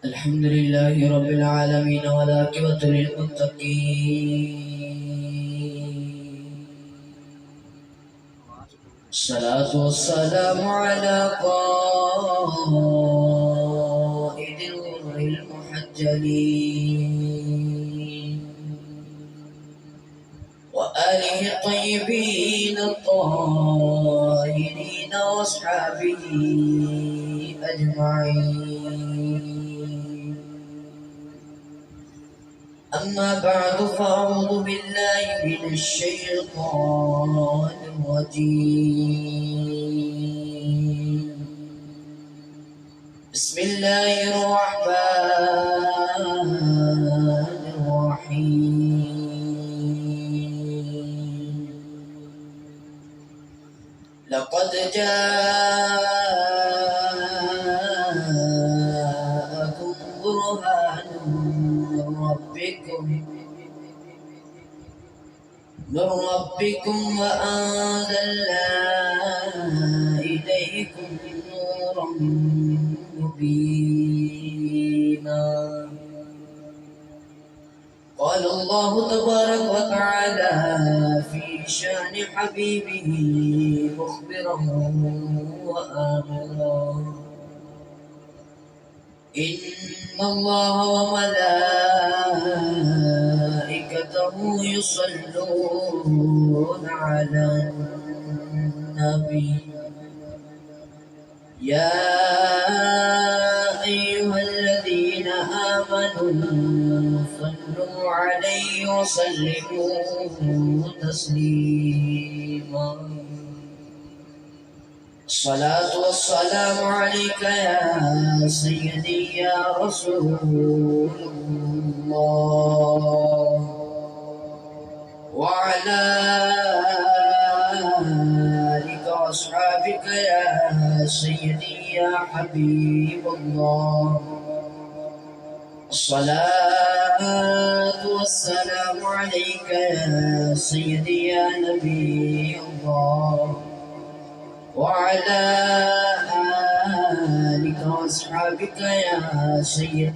الحمد لله رب العالمين والعاقبة للمتقين. الصلاة والسلام على قائد الغر المحجلين وآله الطيبين الطاهرين وأصحابه أجمعين. أما بعد فأعوذ بالله من الشيطان الرجيم. بسم الله الرحمن الرحيم. لقد جاءكم برهان من ربكم وأنزلنا إليكم نورا مبينا. قال الله تبارك وتعالى في شأن حبيبه مخبرا وآمرا: إن الله وملائكته يصلون على النبي يا أيها الذين آمنوا صلوا عليه وسلموا تسليما. الصلاة والسلام عليك يا سيدي يا رسول الله وعلى آلك وأصحابك يا سيدي يا حبيب الله. الصلاة والسلام عليك يا سيدي يا نبي الله وعلى آلك وأصحابك يا سيدي.